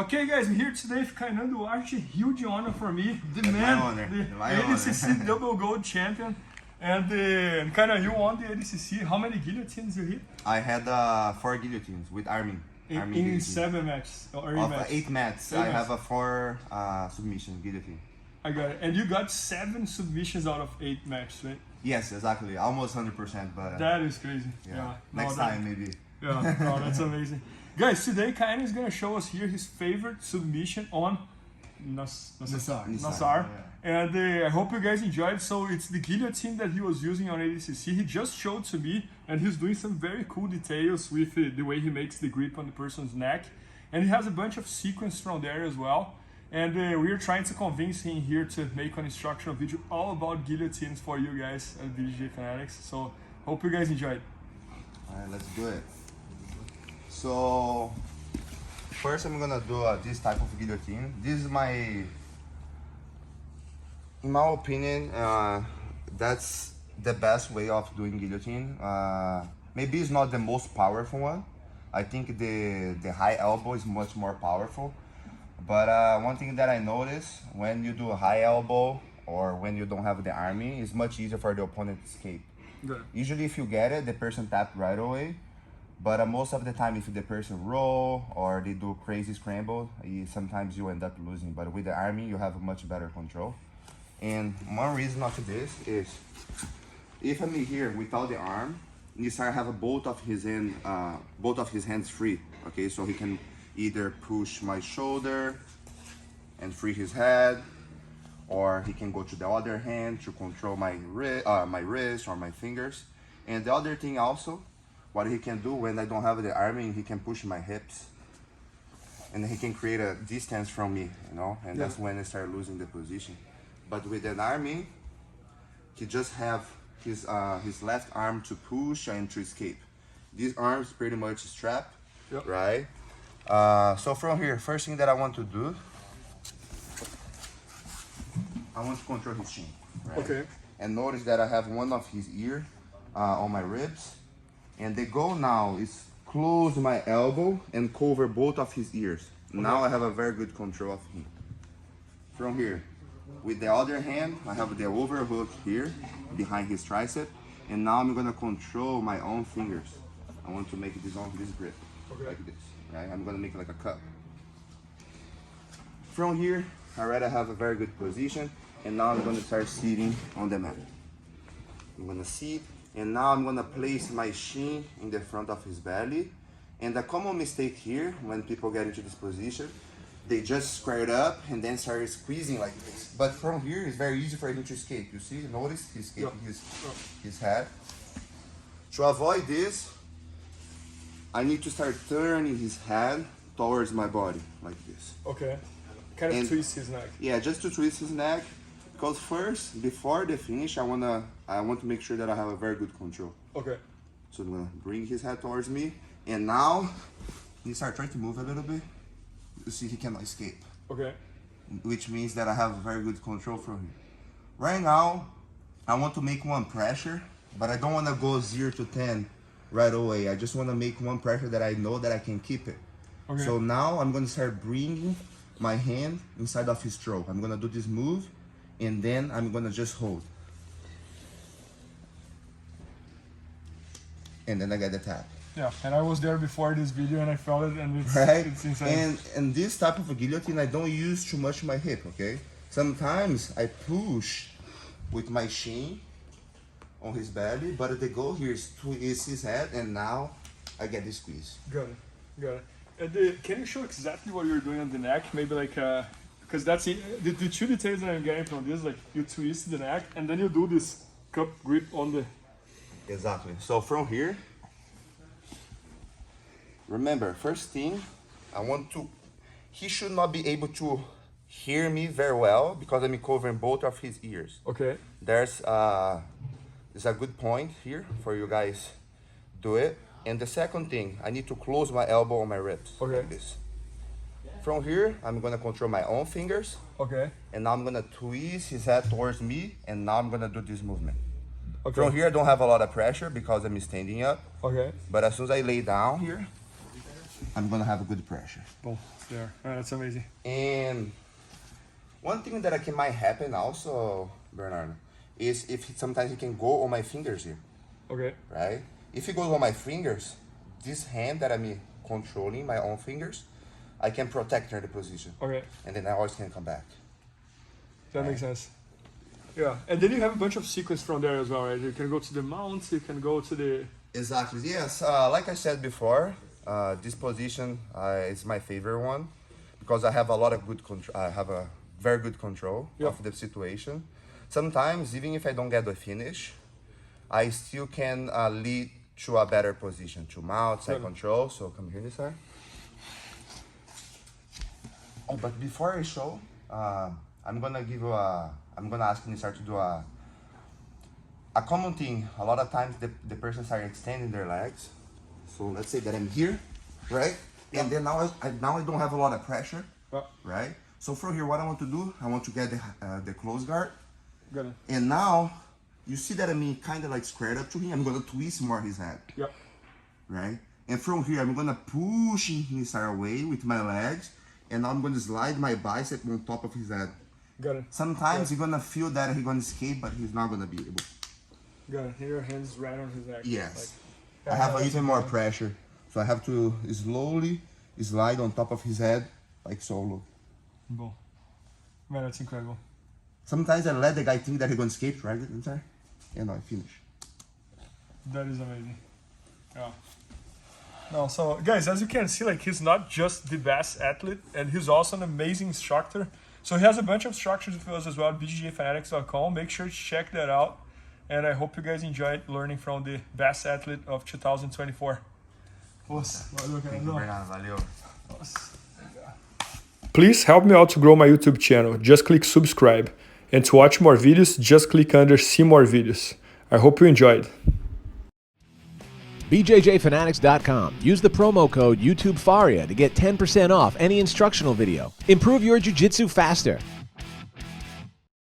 Okay guys, I'm here today with Kaynan Duarte. Huge honor for me. The That's man, my honor. the My ADCC double gold champion. And Kaynan, you won the ADCC. How many guillotines you hit? I had 4 guillotines with army. In 7 matches or 8 matches? 8 matches. I have a 4 submission guillotine. I got it. And you got 7 submissions out of 8 matches, right? Yes, exactly. Almost 100%, but that is crazy. yeah. No, Next time maybe. Yeah, no, that's amazing. Guys, today Kaynan is gonna show us here his favorite submission on Nassar. Yeah. And I hope you guys enjoyed. So it's the guillotine that he was using on ADCC. He just showed to me, and he's doing some very cool details with the way he makes the grip on the person's neck. And he has a bunch of sequence from there as well. And we are trying to convince him here to make an instructional video all about guillotines for you guys at BJJ Fanatics. So hope you guys enjoyed. Alright, let's do it. So first I'm gonna do this type of guillotine. This is in my opinion, that's the best way of doing guillotine. Maybe it's not the most powerful one. I think the high elbow is much more powerful. But one thing that I noticed, when you do a high elbow or when you don't have the arming, it's much easier for the opponent to escape. Good. Usually if you get it, the person tap right away. But most of the time, if the person roll or they do crazy scramble, sometimes you end up losing. But with the arming, you have much better control. And one reason of this is, if I'm here without the arm, Nisar have both of his hands free. Okay, so he can either push my shoulder and free his head, or he can go to the other hand to control my wrist or my fingers. And the other thing also, what he can do when I don't have the arming, he can push my hips, and he can create a distance from me, you know. And that's when I start losing the position. But with an arming, he just have his left arm to push and to escape. This arm is pretty much strapped, right? So from here, first thing that I want to do, I want to control his chin, right? Okay. And notice that I have one of his ear on my ribs, and the goal now is close my elbow and cover both of his ears. Okay. Now I have a very good control of him. From here, with the other hand, I have the overhook here behind his tricep, and now I'm gonna control my own fingers. I want to make this grip, like this, right? I'm gonna make it like a cup. From here, I already have a very good position, and now I'm gonna start sitting on the mat. I'm gonna sit, and now I'm gonna place my shin in the front of his belly. And the common mistake here, when people get into this position, they just square it up and then start squeezing like this. But from here, it's very easy for him to escape. You see, notice he's escaping his head. To avoid this, I need to start turning his head towards my body, like this. Okay. Kind of twist his neck. Yeah, just to twist his neck. Because first, before the finish, I want to make sure that I have a very good control. Okay. So I'm gonna bring his head towards me, and now he start trying to move a little bit. You see, he cannot escape. Okay. Which means that I have very good control from him. Right now, I want to make one pressure, but I don't want to go 0 to 10 right away. I just want to make one pressure that I know that I can keep it. Okay. So now I'm going to start bringing my hand inside of his throat. I'm going to do this move, and then I'm going to just hold. And then I get the tap. Yeah, and I was there before this video and I felt it, and it's insane. And this type of a guillotine, I don't use too much my hip, okay? Sometimes I push with my shin on his belly, but the goal here is to twist his head, and now I get the squeeze. Got it. And can you show exactly what you're doing on the neck? Maybe like, because that's it. The two details that I'm getting from this, like you twist the neck and then you do this cup grip on the... Exactly. So from here, remember, first thing, he should not be able to hear me very well because I'm covering both of his ears. Okay. There's a good point here for you guys do it. And the second thing, I need to close my elbow on my ribs. Okay. Like this. From here, I'm gonna control my own fingers. Okay. And now I'm gonna twist his head towards me, and now I'm gonna do this movement. Okay. From here, I don't have a lot of pressure because I'm standing up. Okay. But as soon as I lay down here, I'm gonna have a good pressure. Boom, there. That's amazing. And one thing that might happen also, Bernardo, is if sometimes he can go on my fingers here. Okay. Right? If he goes on my fingers, this hand that I'm controlling, my own fingers, I can protect her the position. Okay. And then I always can come back. That makes sense. Yeah, and then you have a bunch of sequence from there as well, right? You can go to the mounts, you can go to the... Exactly, yes. Like I said before, this position is my favorite one because I have a lot of good control. I have a very good control of the situation. Sometimes, even if I don't get the finish, I still can lead to a better position, to mount, side control. So come here, sir. Oh, but before I show, I'm gonna ask Nisar to do a common thing. A lot of times the persons are extending their legs. So let's say that I'm here, right? And then now I don't have a lot of pressure, right? So from here, what I want to do, I want to get the close guard. Got it. And now, you see that I'm kind of like squared up to him. I'm gonna twist more his head. Yep. Right? And from here, I'm gonna push his side away with my legs. And now I'm gonna slide my bicep on top of his head. Got it. Sometimes you're gonna feel that he's gonna escape, but he's not gonna be able. Got it. Your hands right on his neck. Yes. Like, I have even more pressure. So I have to slowly slide on top of his head, like so. Look. Boom. Man, that's incredible. Sometimes I let the guy think that he's gonna escape, right? And I finish. That is amazing. Yeah. No, so guys, as you can see, like he's not just the best athlete, and he's also an amazing instructor. So he has a bunch of instructors with us as well at IBJJFanatics.com. Make sure to check that out. And I hope you guys enjoyed learning from the best athlete of 2024. Please help me out to grow my YouTube channel. Just click subscribe. And to watch more videos, just click under see more videos. I hope you enjoyed. BJJFanatics.com. Use the promo code YouTubeFaria to get 10% off any instructional video. Improve your jiu-jitsu faster.